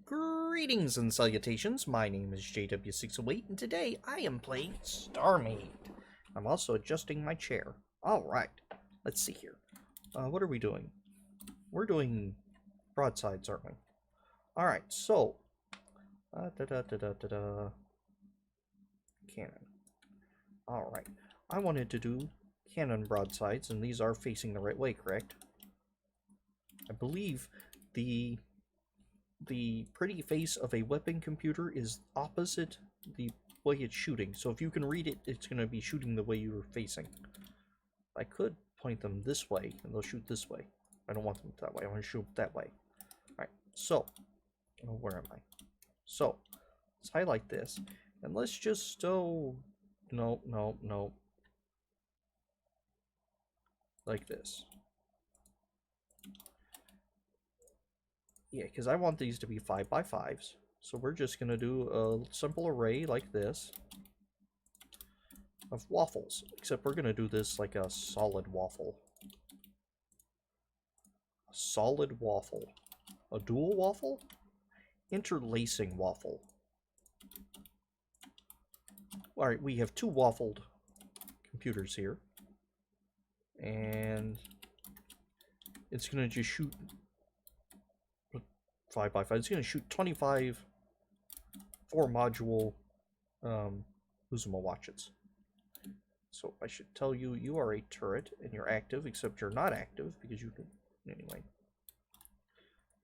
Greetings and salutations, my name is JW608 and today I am playing StarMade. I'm also adjusting my chair. Alright, let's see here. What are we doing? We're doing broadsides, aren't we? Alright, so... Cannon. Alright, I wanted to do cannon broadsides, and these are facing the right way, correct? I believe the pretty face of a weapon computer is opposite the way it's shooting. So if you can read it, it's going to be shooting the way you're facing. I could point them this way, and they'll shoot this way. I don't want them that way. I want to shoot that way. Alright, so, where am I? So, let's highlight this, and let's just, no, like this. Yeah, because I want these to be 5x5s. So we're just going to do a simple array like this of waffles. Except we're going to do this like a solid waffle. A solid waffle. A dual waffle? Interlacing waffle. Alright, we have two waffled computers here. And it's going to just shoot 5x5. It's going to shoot 25 4-module Uzuma watches. So I should tell you, you are a turret and you're active, except you're not active because you can. Anyway,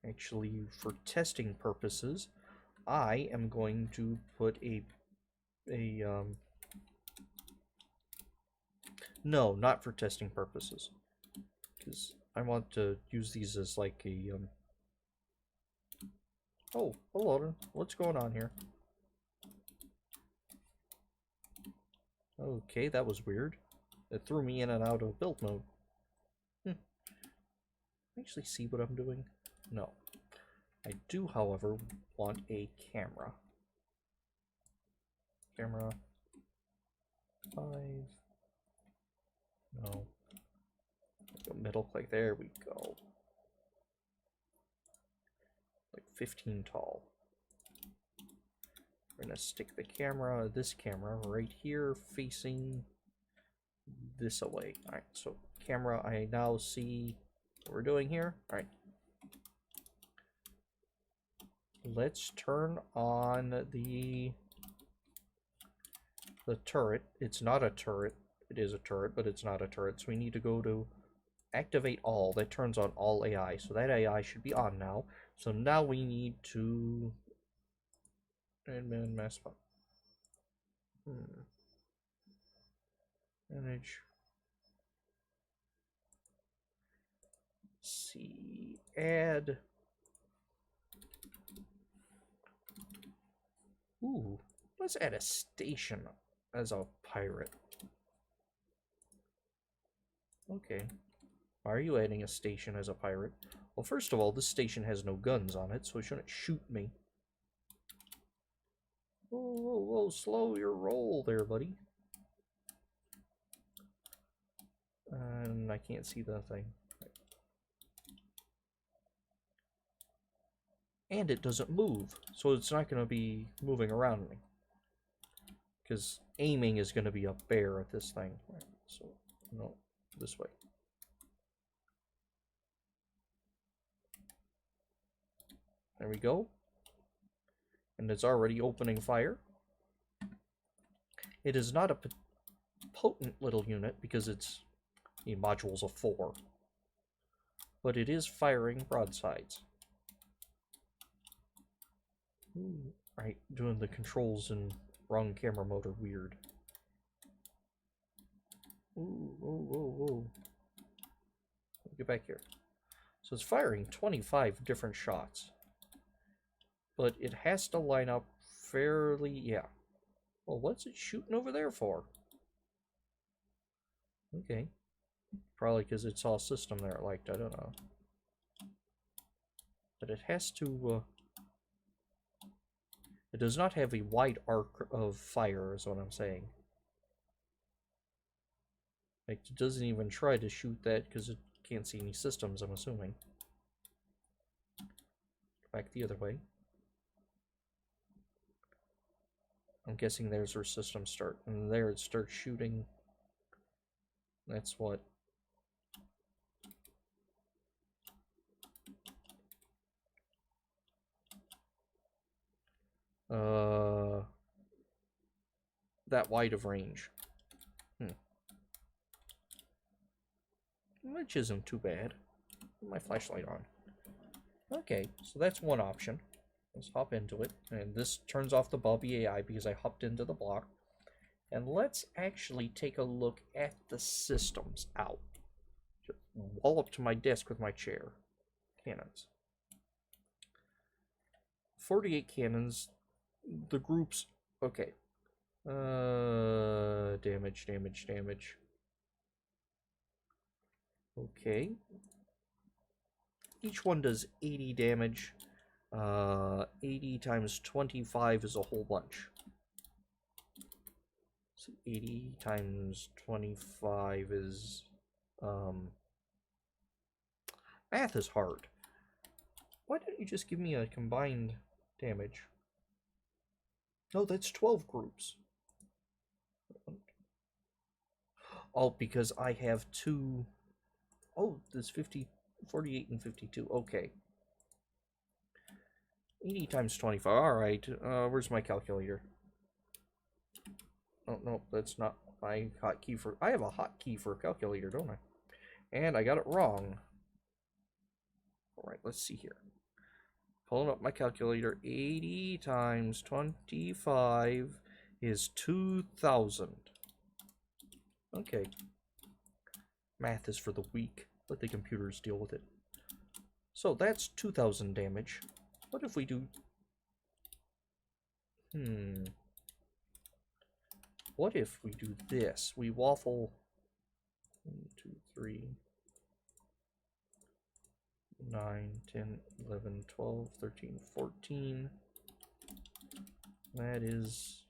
actually, for testing purposes, I am going to put no, not for testing purposes, because I want to use these as like a Oh, hello. What's going on here? Okay, that was weird. It threw me in and out of build mode. Actually see what I'm doing? No. I do, however, want a camera. Camera. 5. No. Go middle click. There we go. 15 tall. We're gonna stick the camera, this camera, right here, facing this away. Alright, so camera, I now see what we're doing here. Alright. Let's turn on the turret. It's not a turret. It is a turret, but it's not a turret. So we need to go to activate all. That turns on all AI. So that AI should be on now. So now we need to admin mass manage. See, add. Ooh, let's add a station as a pirate. Okay. Why are you adding a station as a pirate? Well, first of all, this station has no guns on it, so it shouldn't shoot me. Whoa, whoa, whoa, slow your roll there, buddy. And I can't see the thing. And it doesn't move, so it's not going to be moving around me. Because aiming is going to be a bear at this thing. Right, so, no, this way. There we go. And it's already opening fire. It is not a potent little unit because it's modules of 4. But it is firing broadsides. Ooh, right, doing the controls in wrong camera mode are weird. Ooh, whoa, whoa, whoa. Get back here. So it's firing 25 different shots. But it has to line up fairly, yeah. Well, what's it shooting over there for? Okay. Probably because it saw a system there it liked, I don't know. But it has to, it does not have a wide arc of fire, is what I'm saying. Like, it doesn't even try to shoot that because it can't see any systems, I'm assuming. Back the other way. I'm guessing there's where systems start. And there it starts shooting. That's what? That wide of range. Which isn't too bad. Put my flashlight on. Okay, so that's one option. Let's hop into it. And this turns off the bulby AI because I hopped into the block. And let's actually take a look at the systems out. Just wall up to my desk with my chair. Cannons. 48 cannons. The groups... Okay. Damage. Okay. Each one does 80 damage. 80 times 25 is a whole bunch. So 80 times 25 is... Math is hard. Why don't you just give me a combined damage? No, that's 12 groups. Oh, because I have two... Oh, there's 48 and 52. Okay. 80 times 25. Alright. Where's my calculator? Oh, no, that's not my hotkey for... I have a hotkey for a calculator, don't I? And I got it wrong. Alright, let's see here. Pulling up my calculator. 80 times 25 is 2,000. Okay. Math is for the weak. Let the computers deal with it. So that's 2,000 damage. What if we do... What if we do this? We waffle... 1, 2, 3... 9, 10, 11, 12, 13, 14. That is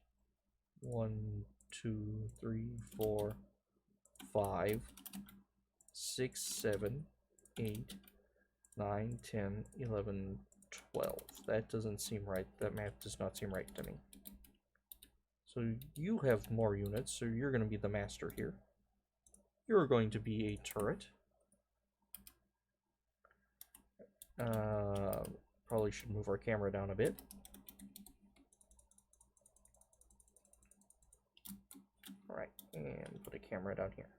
1, 2, 3, 4, 5, 6, 7, 8, 9, 10, 11, 12. That doesn't seem right. That math does not seem right to me. So you have more units, so you're going to be the master here. You're going to be a turret. Probably should move our camera down a bit. Alright, and put a camera down here.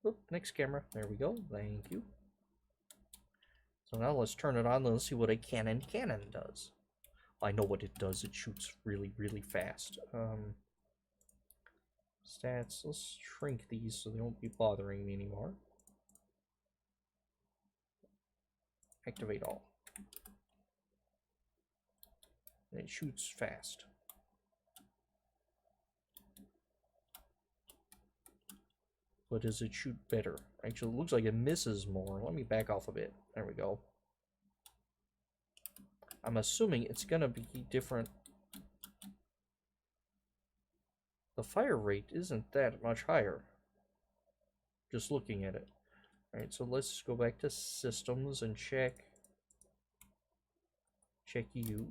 Oop, next camera. There we go. Thank you. So now let's turn it on. Let's see what a cannon does. I know what it does. It shoots really, really fast. Stats. Let's shrink these so they won't be bothering me anymore. Activate all. And it shoots fast. But does it shoot better? Actually, it looks like it misses more. Let me back off a bit. There we go. I'm assuming it's going to be different. The fire rate isn't that much higher. Just looking at it. Alright, so let's go back to systems and check you.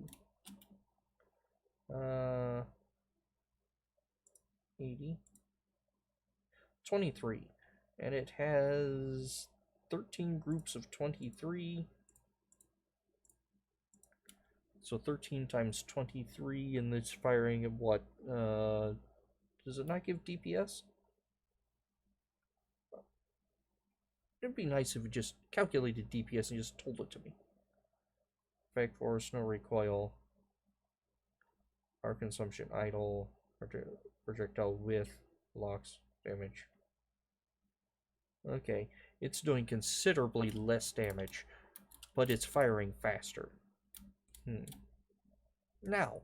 80. 23. And it has 13 groups of 23. So 13 times 23, and it's firing at what? Does it not give DPS? It'd be nice if it just calculated DPS and just told it to me. Effect force, no recoil. Power consumption, idle. Projectile width, blocks, damage. Okay, it's doing considerably less damage, but it's firing faster. Now,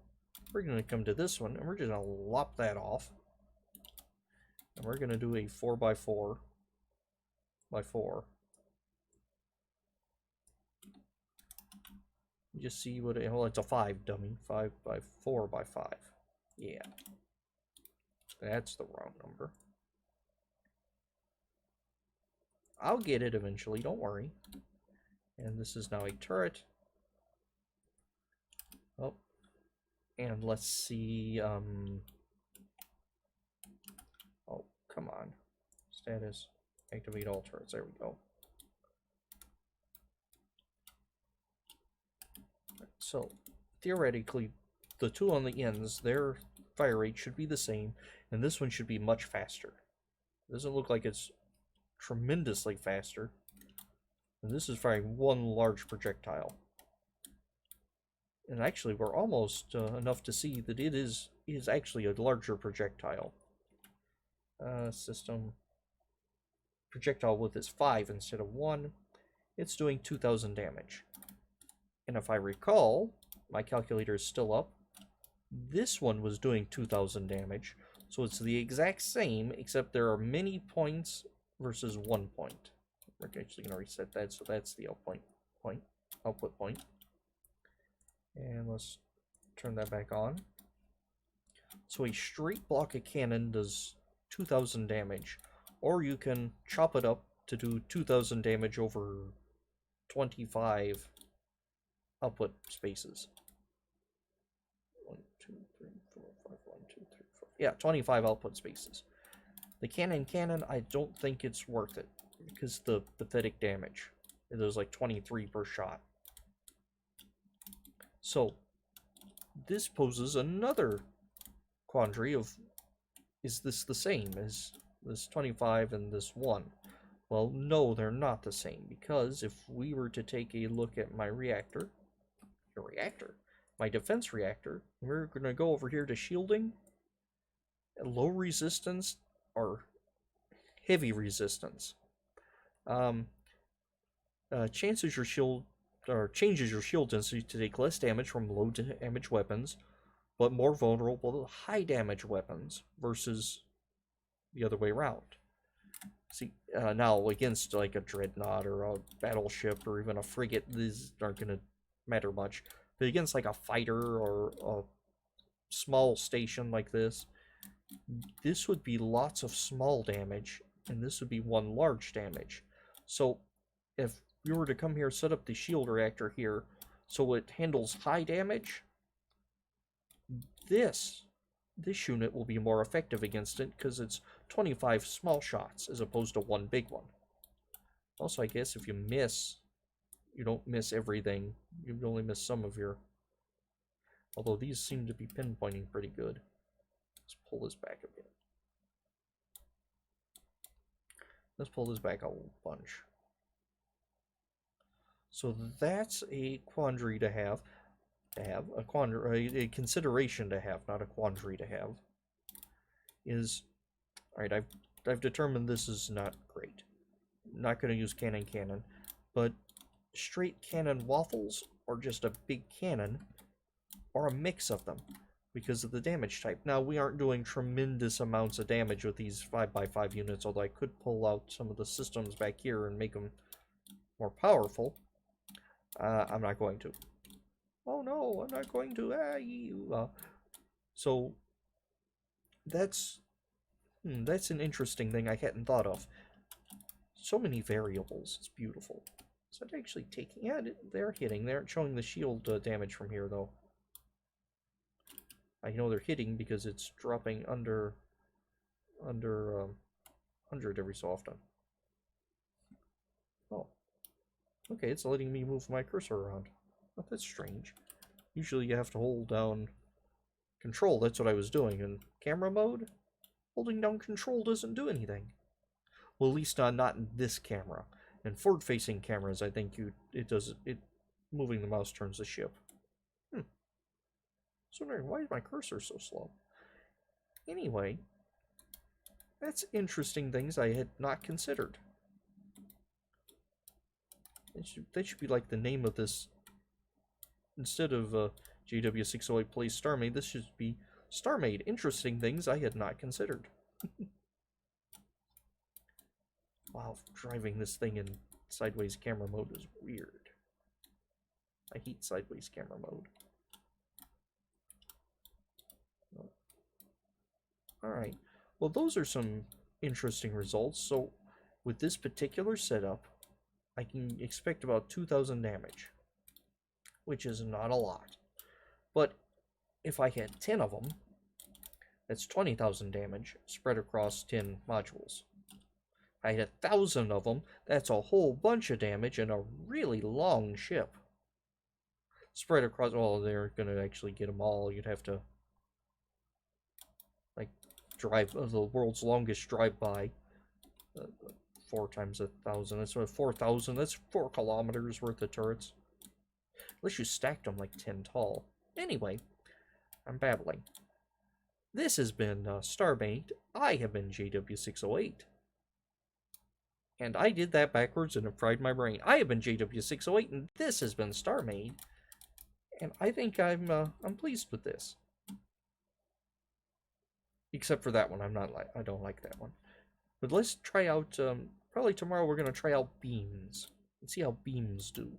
we're going to come to this one, and we're just going to lop that off. And we're going to do a 4x4 by 4. Just see what it... Well, it's a 5, dummy. 5 by 4 by 5. Yeah. That's the wrong number. I'll get it eventually, don't worry. And this is now a turret. Oh, And let's see, oh, come on. Status, activate all turrets, there we go. So, theoretically, the two on the ends, their fire rate should be the same, and this one should be much faster. It doesn't look like it's tremendously faster. And this is firing one large projectile. And actually, we're almost enough to see that it is actually a larger projectile. System projectile width is 5 instead of 1. It's doing 2,000 damage. And if I recall, my calculator is still up. This one was doing 2,000 damage. So it's the exact same, except there are many points versus 1 point. We're actually going to reset that, so that's the output point. And let's turn that back on. So a straight block of cannon does 2,000 damage, or you can chop it up to do 2,000 damage over 25 output spaces. 1, 2, 3, 4, 5, 1, 2, 3, 4. Yeah, 25 output spaces. The cannon, I don't think it's worth it because the pathetic damage. It does like 23 per shot. So, this poses another quandary of, is this the same as this 25 and this 1? Well, no, they're not the same, because if we were to take a look at my my defense reactor, we're going to go over here to shielding, low resistance, or heavy resistance. Changes your shield density to take less damage from low damage weapons, but more vulnerable to high damage weapons versus the other way around. See, now against like a dreadnought or a battleship or even a frigate, these aren't going to matter much. But against like a fighter or a small station like this would be lots of small damage, and this would be one large damage. So if you were to come here, set up the shield reactor here, so it handles high damage, this unit will be more effective against it because it's 25 small shots as opposed to one big one. Also, I guess if you miss, you don't miss everything. You only miss some of your... Although these seem to be pinpointing pretty good. Let's pull this back a bit. Let's pull this back a bunch. So that's a quandary to have. A consideration to have, not a quandary to have. Is, alright, I've determined this is not great. I'm not going to use cannon, but straight cannon waffles, or just a big cannon, or a mix of them, because of the damage type. Now, we aren't doing tremendous amounts of damage with these 5x5 units, although I could pull out some of the systems back here and make them more powerful. I'm not going to. Oh no, I'm not going to. So, that's an interesting thing I hadn't thought of. So many variables. It's beautiful. Is that actually taking... Yeah, they're hitting. They aren't showing the shield damage from here, though. I know they're hitting because it's dropping under 100 every so often. Oh. Okay, it's letting me move my cursor around. Oh, that's strange. Usually you have to hold down control. That's what I was doing. In camera mode, holding down control doesn't do anything. Well, at least not in this camera. In forward-facing cameras, I think moving the mouse turns the ship. So wondering, why is my cursor so slow? Anyway, that's interesting things I had not considered. That should be like the name of this. Instead of JW608 Plays StarMade, this should be StarMade. Interesting things I had not considered. Wow, driving this thing in sideways camera mode is weird. I hate sideways camera mode. Alright, well those are some interesting results. So with this particular setup, I can expect about 2,000 damage, which is not a lot. But if I had 10 of them, that's 20,000 damage spread across 10 modules. I had 1,000 of them, that's a whole bunch of damage in a really long ship. Spread across, well, they're going to actually get them all. You'd have to, like, drive the world's longest drive-by. 4 times 1,000, that's 4,000, that's 4 kilometers worth of turrets. Unless you stacked them like 10 tall. Anyway, I'm babbling. This has been StarMade. I have been JW608. And I did that backwards and it fried my brain. I have been JW608 and this has been StarMade. And I think I'm pleased with this. Except for that one, I don't like that one. But let's try out, probably tomorrow we're going to try out beams. And see how beams do.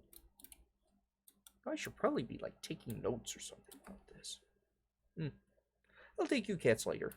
I should probably be, like, taking notes or something about this. I'll take you cats later.